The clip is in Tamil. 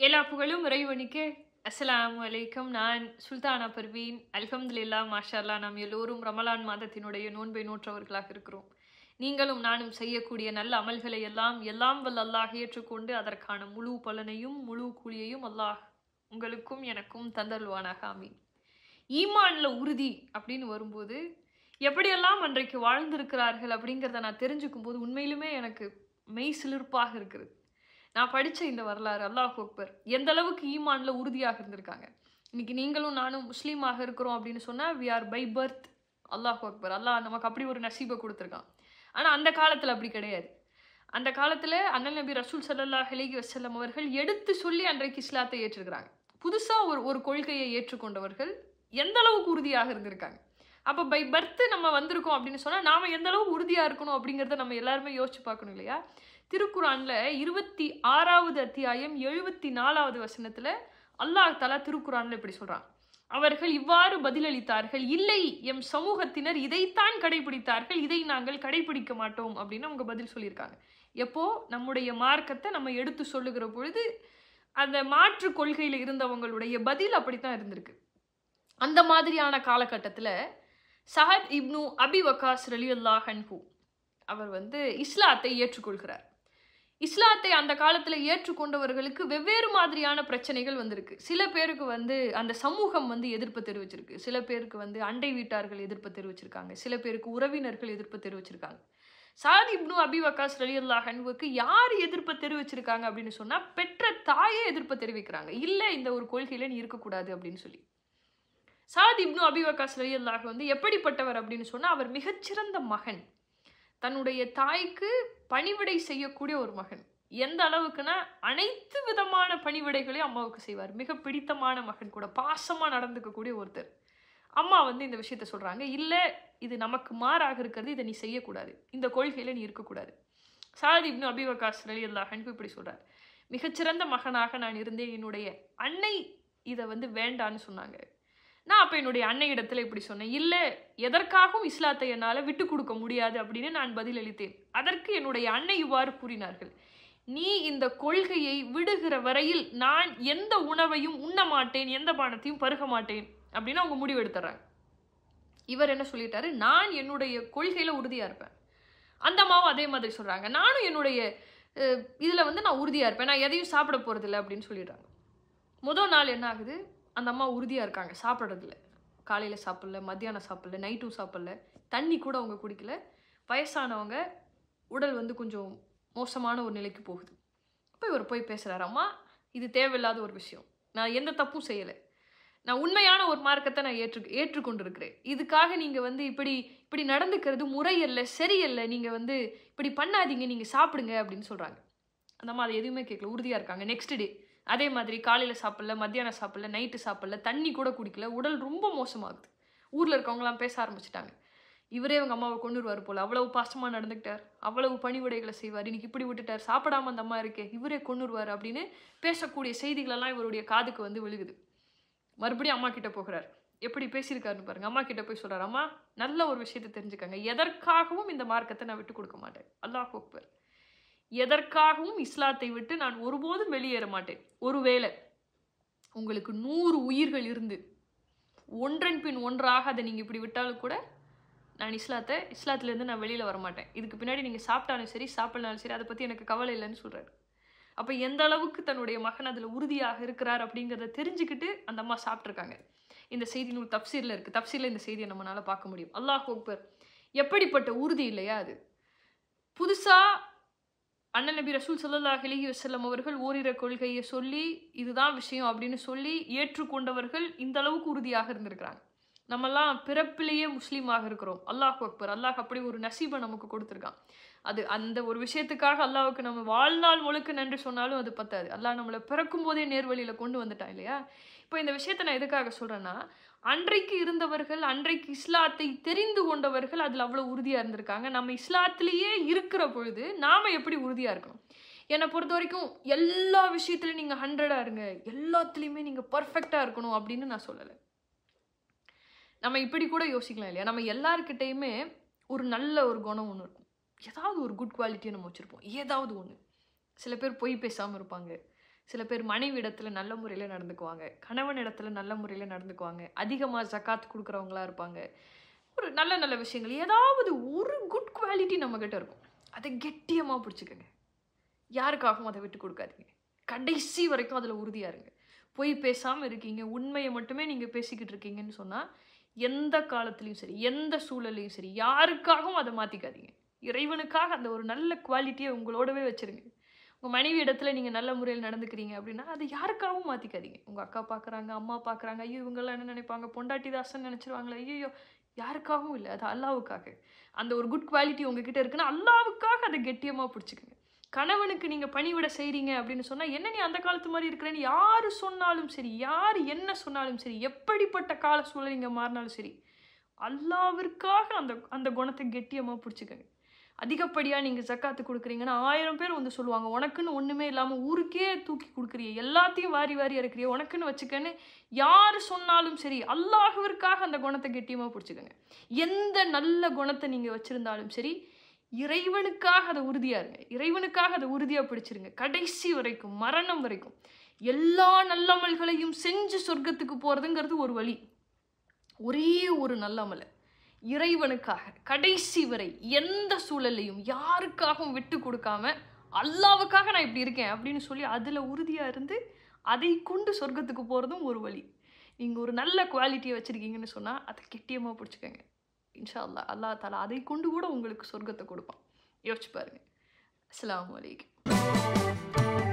எல்லா புகழும் இறைவனுக்கே. அஸ்ஸலாமு அலைக்கும். நான் சுல்தானா பர்வீன். அல்ஹம்துலில்லாஹ், மாஷா அல்லாஹ். நாம் எல்லோரும் ரமலான் மாதத்தினுடைய நோன்பை நோற்றவர்களாக இருக்கிறோம். நீங்களும் நானும் செய்யக்கூடிய நல்ல அமல்களை எல்லாம் வல்ல அல்லாஹ் ஏற்றுக்கொண்டு அதற்கான முழு பலனையும் முழு கூலியையும் அல்லாஹ் உங்களுக்கும் எனக்கும் தந்தருள்வானாக. ஆமீன். ஈமான்ல உறுதி அப்படின்னு வரும்போது எப்படியெல்லாம் அன்றைக்கு வாழ்ந்திருக்கிறார்கள் அப்படிங்கிறத நான் தெரிஞ்சுக்கும் போது உண்மையிலுமே எனக்கு மெய் சிலிர்ப்பாக இருக்குது. நான் படிச்ச இந்த வரலாறு, அல்லாஹ் அக்பர், எந்த அளவுக்கு ஈமான்ல உறுதியாக இருந்திருக்காங்க. இன்னைக்கு நீங்களும் நானும் முஸ்லீமாக இருக்கிறோம் அப்படின்னு சொன்னா வி ஆர் பை பர்த். அல்லாஹ் அக்பர், அல்லாஹ் நமக்கு அப்படி ஒரு நசீபை கொடுத்துருக்கான். ஆனா அந்த காலத்துல அப்படி கிடையாது. அந்த காலத்துல அண்ணல் நபி ரசூல் ஸல்லல்லாஹு அலைஹி வஸல்லம் அவர்கள் எடுத்து சொல்லி அன்றைக்கு இஸ்லாத்தை ஏற்றிருக்கிறாங்க. புதுசா ஒரு கொள்கையை ஏற்றுக்கொண்டவர்கள் எந்த அளவுக்கு உறுதியாக இருந்திருக்காங்க. அப்ப பை பர்த் நம்ம வந்திருக்கோம் அப்படின்னு சொன்னா நாம எந்த அளவுக்கு உறுதியா இருக்கணும் அப்படிங்கறத நம்ம எல்லாருமே யோசிச்சு பார்க்கணும் இல்லையா? திருக்குரான்ல 26வது அத்தியாயம் 74வது வசனத்துல அல்லாஹ் தஆலா திருக்குரான்ல இப்படி சொல்றான். அவர்கள் இவ்வாறு பதிலளித்தார்கள், இல்லை எம் சமூகத்தினர் இதைத்தான் கடைபிடித்தார்கள், இதை நாங்கள் கடைபிடிக்க மாட்டோம் அப்படின்னு அவங்க பதில் சொல்லியிருக்காங்க. எப்போ நம்முடைய மார்க்கத்தை நம்ம எடுத்து சொல்லுகிற பொழுது அந்த மாற்று கொள்கையில இருந்தவங்களுடைய பதில் அப்படித்தான் இருந்திருக்கு. அந்த மாதிரியான காலகட்டத்துல சஹத் இப்னு அபி வக்காஸ் ரலியல்லாஹு அன்ஹு அவர் இஸ்லாத்தை ஏற்றுக்கொள்கிறார். இஸ்லாத்தை அந்த காலத்துல ஏற்றுக்கொண்டவர்களுக்கு வெவ்வேறு மாதிரியான பிரச்சனைகள் வந்திருக்கு. சில பேருக்கு அந்த சமூகம் எதிர்ப்பு தெரிவிச்சிருக்கு. சில பேருக்கு அண்டை வீட்டார்கள் எதிர்ப்பு தெரிவிச்சிருக்காங்க. சில பேருக்கு உறவினர்கள் எதிர்ப்பு தெரிவிச்சிருக்காங்க. சஅத் இப்னு அபி வக்காஸ் ரலியல்லாஹு அன்ஹுவுக்கு யார் எதிர்ப்பு தெரிவிச்சிருக்காங்க அப்படின்னு சொன்னா பெற்ற தாயே எதிர்ப்பு தெரிவிக்கிறாங்க. இல்ல இந்த ஒரு கொள்கையில நீ இருக்கக்கூடாது அப்படின்னு சொல்லி. சஅத் இப்னு அபி வக்காஸ் ரலியல்லாஹு எப்படிப்பட்டவர் அப்படின்னு சொன்னா அவர் மிகச்சிறந்த மகன். தன்னுடைய தாய்க்கு பணிவிடை செய்யக்கூடிய ஒரு மகன். எந்த அளவுக்குன்னா அனைத்து விதமான பணிவிடைகளையும் அம்மாவுக்கு செய்வார். மிக பிடித்தமான மகன் கூட, பாசமா நடந்துக்கக்கூடிய ஒருத்தர். அம்மா இந்த விஷயத்த சொல்றாங்க, இல்ல இது நமக்கு மாறாக இருக்கிறது, இதை நீ செய்யக்கூடாது, இந்த கொள்கையில நீ இருக்கக்கூடாது. சஅத் இப்னு அபி வக்காஸ் ரலியல்லாஹு அன்ஹு இப்படி சொல்றார், மிகச்சிறந்த மகனாக நான் இருந்தேன், என்னுடைய அன்னை இதை வேண்டான்னு சொன்னாங்க. நான் அப்போ என்னுடைய அன்னையிடத்தில் இப்படி சொன்னேன், இல்லை எதற்காகவும் இஸ்லாத்தை என்னால் விட்டு கொடுக்க முடியாது அப்படின்னு நான் பதிலளித்தேன். அதற்கு என்னுடைய அன்னை இவ்வாறு கூறினார்கள், நீ இந்த கொள்கையை விடுகிற வரையில் நான் எந்த உணவையும் உண்ண மாட்டேன், எந்த பானத்தையும் பருக மாட்டேன் அப்படின்னு அவங்க முடிவு எடுத்துறாங்க. இவர் என்ன சொல்லிட்டாரு, நான் என்னுடைய கொள்கையில உறுதியா இருப்பேன். அந்த அம்மாவும் அதே மாதிரி சொல்றாங்க, நானும் என்னுடைய இதுல நான் உறுதியா இருப்பேன், நான் எதையும் சாப்பிட போறதில்லை அப்படின்னு சொல்லிடுறாங்க. முதல் நாள் என்ன ஆகுது, அந்த அம்மா உறுதியாக இருக்காங்க, சாப்பிட்றதில்ல. காலையில் சாப்பிடல, மத்தியானம் சாப்பிடல, நைட்டும் சாப்பிடல, தண்ணி கூட அவங்க குடிக்கல. வயசானவங்க, உடல் கொஞ்சம் மோசமான ஒரு நிலைக்கு போகுது. அப்போ இவர் போய் பேசுகிறார், அம்மா இது தேவையில்லாத ஒரு விஷயம், நான் எந்த தப்பும் செய்யலை, நான் உண்மையான ஒரு மார்க்கத்தை நான் ஏற்றுக்கொண்டிருக்கிறேன், இதுக்காக நீங்கள் இப்படி நடந்துக்கிறது முறையல்ல, சரியல்ல, நீங்கள் இப்படி பண்ணாதீங்க, நீங்கள் சாப்பிடுங்க அப்படின்னு சொல்கிறாங்க. அந்த அம்மா அதை எதுவுமே கேட்கல, உறுதியாக இருக்காங்க. நெக்ஸ்ட் டே அதே மாதிரி காலையில் சாப்பிடல, மத்தியானம் சாப்பிடல, நைட்டு சாப்பிடல, தண்ணி கூட குடிக்கல, உடல் ரொம்ப மோசமாகுது. ஊரில் இருக்கவங்களாம் பேச ஆரம்பிச்சிட்டாங்க, இவரே அவங்க அம்மாவை கொண்டுருவார் போல், அவ்வளவு பாசமாக நடந்துக்கிட்டார், அவ்வளவு பணிவிடைகளை செய்வார், இன்னைக்கு இப்படி விட்டுட்டார், சாப்பிடாம அந்த அம்மா இருக்கே, இவரே கொண்டுருவார் அப்படின்னு பேசக்கூடிய செய்திகளெல்லாம் இவருடைய காதுக்கு விழுகுது. மறுபடியும் அம்மா கிட்ட போகிறார். எப்படி பேசியிருக்காருன்னு பாருங்க. அம்மா கிட்ட போய் சொல்றாரு, அம்மா நல்ல ஒரு விஷயத்தை தெரிஞ்சுக்கங்க, எதற்காகவும் இந்த மார்க்கத்தை நான் விட்டு கொடுக்க மாட்டேன். அல்லாஹ் அக்பர். எதற்காகவும் இஸ்லாத்தை விட்டு நான் ஒருபோதும் வெளியேற மாட்டேன். ஒருவேளை உங்களுக்கு 100 உயிர்கள் இருந்து ஒன்றன் பின் ஒன்றாக அதை நீங்க இப்படி விட்டாலும் கூட நான் இஸ்லாத்திலேருந்து நான் வெளியில வர மாட்டேன். இதுக்கு பின்னாடி நீங்க சாப்பிட்டாலும் சரி, சாப்பிடனாலும் சரி, அதை பத்தி எனக்கு கவலை இல்லைன்னு சொல்றாரு. அப்ப எந்த அளவுக்கு தன்னுடைய மகன் அதுல உறுதியாக இருக்கிறார் அப்படிங்கிறத தெரிஞ்சுக்கிட்டு அந்த அம்மா சாப்பிட்ருக்காங்க. இந்த செய்தி நூல் தப்சீர்ல இருக்கு. தப்சீர்ல இந்த செய்தியை நம்மளால பார்க்க முடியும். அல்லாஹ் அக்பர். எப்படிப்பட்ட உறுதி இல்லையா அது. புதுசா அண்ணல் நபி ரசூல் ஸல்லல்லாஹு அலைஹி வஸல்லம் அவர்கள் ஓரிர கொள்கையை சொல்லி இதுதான் விஷயம் அப்படின்னு சொல்லி ஏற்றுக்கொண்டவர்கள் இந்த அளவுக்கு உறுதியாக இருந்திருக்கிறாங்க. நம்மெல்லாம் பிறப்பிலேயே முஸ்லீமாக இருக்கிறோம். அல்லாஹ் அக்பர். அல்லாஹ் அப்படி ஒரு நசீபை நமக்கு கொடுத்துருக்கான். அது அந்த ஒரு விஷயத்துக்காக அல்லாஹ்வுக்கு நம்ம வாழ்நாள் முழுக்க நன்றி சொன்னாலும் அது பத்தாது. அல்லாஹ் நம்மளை பிறக்கும் போதே நேர்வழியில கொண்டு வந்துட்டான் இல்லையா? இப்போ இந்த விஷயத்தை நான் எதுக்காக சொல்றேன்னா, அன்றைக்கு இருந்தவர்கள், அன்றைக்கு இஸ்லாத்தை தெரிந்து கொண்டவர்கள் அதில் அவ்வளோ உறுதியாக இருந்திருக்காங்க. நம்ம இஸ்லாத்திலேயே இருக்கிற பொழுது நாம எப்படி உறுதியாக இருக்கணும்? என்னை பொறுத்த வரைக்கும் எல்லா விஷயத்துலையும் நீங்கள் 100ஆக இருங்க, எல்லாத்துலேயுமே நீங்கள் பர்ஃபெக்டாக இருக்கணும் அப்படின்னு நான் சொல்லலை. நம்ம இப்படி கூட யோசிக்கலாம் இல்லையா? நம்ம எல்லாருக்கிட்டையுமே ஒரு நல்ல ஒரு குணம் ஒன்று இருக்கும். ஏதாவது ஒரு குட் குவாலிட்டியை நம்ம வச்சுருப்போம், ஏதாவது ஒன்று. சில பேர் பொய் பேசாமல் இருப்பாங்க, சில பேர் மனைவி இடத்துல நல்ல முறையில் நடந்துக்குவாங்க, கணவன் இடத்துல நல்ல முறையில் நடந்துக்குவாங்க, அதிகமாக ஜக்காத் கொடுக்குறவங்களா இருப்பாங்க. ஒரு நல்ல நல்ல விஷயங்கள் ஏதாவது ஒரு குட் குவாலிட்டி நம்மக்கிட்ட இருக்கும். அதை கெட்டியமாக பிடிச்சிக்கங்க. யாருக்காகவும் அதை விட்டு கொடுக்காதீங்க. கடைசி வரைக்கும் அதில் உறுதியாக இருங்க. பொய் பேசாமல் இருக்கீங்க, உண்மையை மட்டுமே நீங்கள் பேசிக்கிட்டு இருக்கீங்கன்னு சொன்னால் எந்த காலத்துலேயும் சரி, எந்த சூழல்லையும் சரி, யாருக்காகவும் அதை மாற்றிக்காதீங்க. இறைவனுக்காக அந்த ஒரு நல்ல குவாலிட்டியை உங்களோடவே வச்சுருங்க. உங்கள் மனைவி இடத்துல நீங்கள் நல்ல முறையில் நடந்துக்கிறீங்க அப்படின்னா அது யாருக்காகவும் மாற்றிக்காதீங்க. உங்கள் அக்கா பார்க்குறாங்க, அம்மா பார்க்குறாங்க, ஐயோ இவங்கெல்லாம் என்ன நினைப்பாங்க, பொண்டாட்டி தாசன் நினச்சிருவாங்களே, ஐயோ யாருக்காகவும் இல்லை, அது அல்லாவுக்காக. அந்த ஒரு குட் குவாலிட்டி உங்ககிட்ட இருக்குன்னா அல்லாவுக்காக அதை கெட்டியமாக பிடிச்சிக்கங்க. கணவனுக்கு நீங்கள் பணிவிட செய்கிறீங்க அப்படின்னு சொன்னால் என்ன நீ அந்த காலத்து மாதிரி இருக்கிறேன்னு யார் சொன்னாலும் சரி, யார் என்ன சொன்னாலும் சரி, எப்படிப்பட்ட கால சூழல் இங்கே மாறினாலும் சரி, அல்லாவிற்காக அந்த அந்த குணத்தை கெட்டியமாக பிடிச்சிக்கங்க. அதிகப்படியாக நீங்கள் ஜக்காத்து கொடுக்குறீங்கன்னா 1000 பேர் வந்து சொல்லுவாங்க, உனக்குன்னு ஒன்றுமே இல்லாமல் ஊருக்கே தூக்கி கொடுக்குறிய, எல்லாத்தையும் வாரி வாரி இறக்குறிய, உனக்குன்னு வச்சுக்கன்னு யார் சொன்னாலும் சரி, அல்லாஹ்விற்காக அந்த குணத்தை கெட்டியமாக பிடிச்சிக்கங்க. எந்த நல்ல குணத்தை நீங்கள் வச்சுருந்தாலும் சரி, இறைவனுக்காக அதை உறுதியாக இருங்க. இறைவனுக்காக அதை உறுதியாக பிடிச்சிருங்க. கடைசி வரைக்கும், மரணம் வரைக்கும் எல்லா நல்லமல்களையும் செஞ்சு சொர்க்கத்துக்கு போகிறதுங்கிறது ஒரு வழி. ஒரே ஒரு நல்லமலை இறைவனுக்காக கடைசி வரை எந்த சூழலையும் யாருக்காகவும் விட்டு கொடுக்காம அல்லாவுக்காக நான் இப்படி இருக்கேன் அப்படின்னு சொல்லி அதில் உறுதியாக இருந்து அதை கொண்டு சொர்க்கத்துக்கு போகிறதும் ஒரு வழி. நீங்கள் ஒரு நல்ல குவாலிட்டியை வச்சுருக்கீங்கன்னு சொன்னால் அதை கெட்டியமாக பிடிச்சிக்கங்க. இன்ஷா அல்லா, அல்லா தாலா அதை கொண்டு கூட உங்களுக்கு சொர்க்கத்தை கொடுப்பான். யோசிச்சு பாருங்க. அஸ்ஸலாமு அலைக்கும்.